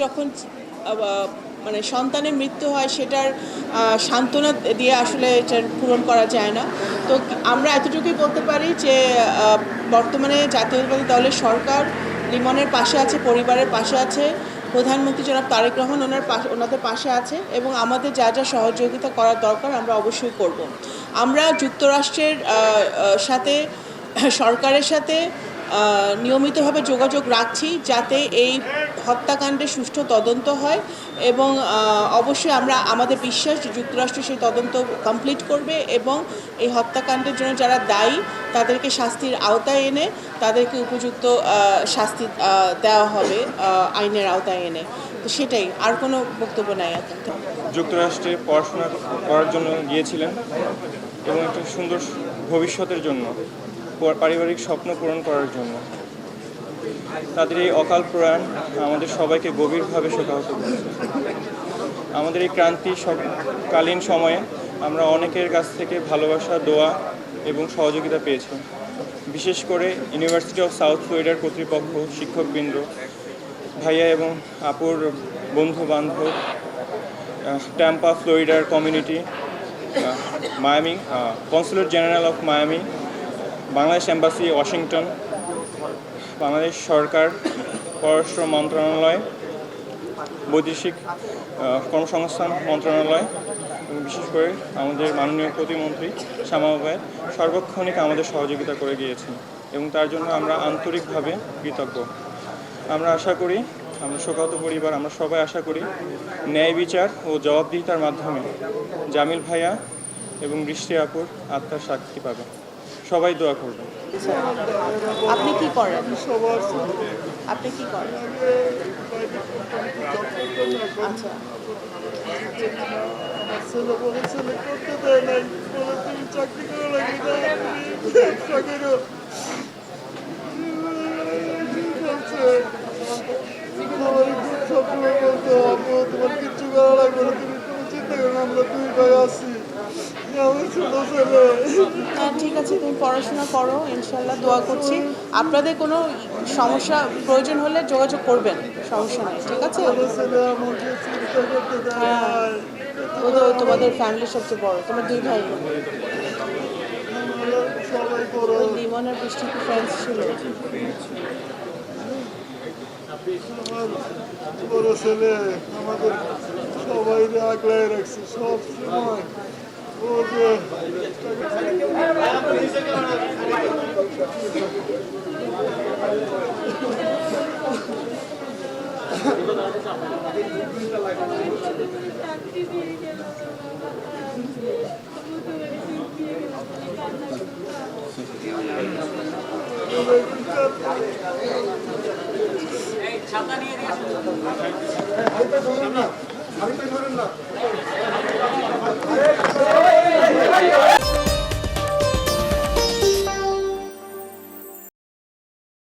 যখন মানে সন্তানের মৃত্যু হয় সেটার সান্ত্বনা দিয়ে আসলে এটা পূরণ করা যায় না। তো আমরা এতটুকুই বলতে পারি যে বর্তমানে জাতীয়তাবাদী দলের সরকার লিমনের পাশে আছে, পরিবারের পাশে আছে, প্রধানমন্ত্রী জনাব তারেক রহমান ওনাদের পাশে আছে এবং আমাদের যা যা সহযোগিতা করার দরকার আমরা অবশ্যই করব। আমরা যুক্তরাষ্ট্রের সাথে সরকারের সাথে নিয়মিতভাবে যোগাযোগ রাখছি যাতে এই হত্যাকাণ্ডের সুষ্ঠু তদন্ত হয় এবং অবশ্যই আমরা আমাদের বিশ্বাস যুক্তরাষ্ট্র সেই তদন্ত কমপ্লিট করবে এবং এই হত্যাকাণ্ডের জন্য যারা দায়ী তাদেরকে শাস্তির আওতায় এনে তাদেরকে উপযুক্ত শাস্তি দেওয়া হবে আইনের আওতায় এনে। তো সেটাই, আর কোনো বক্তব্য নাই এখন। যুক্তরাষ্ট্রে পড়াশোনা করার জন্য গিয়েছিলেন এবং একটা সুন্দর ভবিষ্যতের জন্য, পারিবারিক স্বপ্ন পূরণ করার জন্য। তাদের এই অকাল প্রয়াণ আমাদের সবাইকে গভীরভাবে শোকাহত করেছে। আমাদের এই কালীন সময়ে আমরা অনেকের কাছ থেকে ভালোবাসা, দোয়া এবং সহযোগিতা পেয়েছি। বিশেষ করে ইউনিভার্সিটি অফ সাউথ ফ্লোরিডার কর্তৃপক্ষ, শিক্ষকবৃন্দ, ভাইয়া এবং আপুর বন্ধু বান্ধব, ট্যাম্পা ফ্লোরিডার community, Miami, consulate general of Miami, Bangladesh embassy Washington, Bangladesh সরকার, পররাষ্ট্র মন্ত্রণালয়, বৈদেশিক কর্মসংস্থান মন্ত্রণালয় এবং বিশেষ করে আমাদের মাননীয় প্রতিমন্ত্রী শামা ভাই সার্বক্ষণিক আমাদের সহযোগিতা করে গিয়েছেন এবং তার জন্য আমরা আন্তরিকভাবে কৃতজ্ঞ। আমরা আশা করি, আমরা শোকাহত পরিবার, আমরা সবাই আশা করি ন্যায় বিচার ও জবাবদিহিতার মাধ্যমে জামিল ভাইয়া এবং বৃষ্টি আপুর আত্মার শান্তি পাবে। সবাই দোয়া করবেন। আপনি কি করেন? আপনি কি করেন? আচ্ছা, ছেলে করতে দেয় নাই, বলে তুমি চাকরি করে লাগে ব্যবসা করো বলছে। আমার খুব স্বপ্ন বলতো, আপু তোমার কিচ্ছু করা লাগবে না, তুমি কোনো চিন্তা করো না, আমরা দুই ভাই আছি। আমার ছোট ছেলে। হ্যাঁ ঠিক আছে, তুমি পড়াশোনা করো, ইনশাল্লাহ দোয়া করছি। আপনাদের কোনো সমস্যা প্রয়োজন হলে যোগাযোগ করবেন, সমস্যা নেই, ঠিক আছে? ছেলে আমাকে চিন্তা করতে দেয় হ্যাঁ, তোমাদের ফ্যামিলির সবচেয়ে বড়, তোমার দুই ভাই। সবাই করো। লিমন আর বৃষ্টি কি ফ্রেন্ডস ছিল? আমার বড় ছেলে আমাদের সবাই আগলায় রাখছে সব সময়। ও যে ছাতা নিয়ে দিয়ে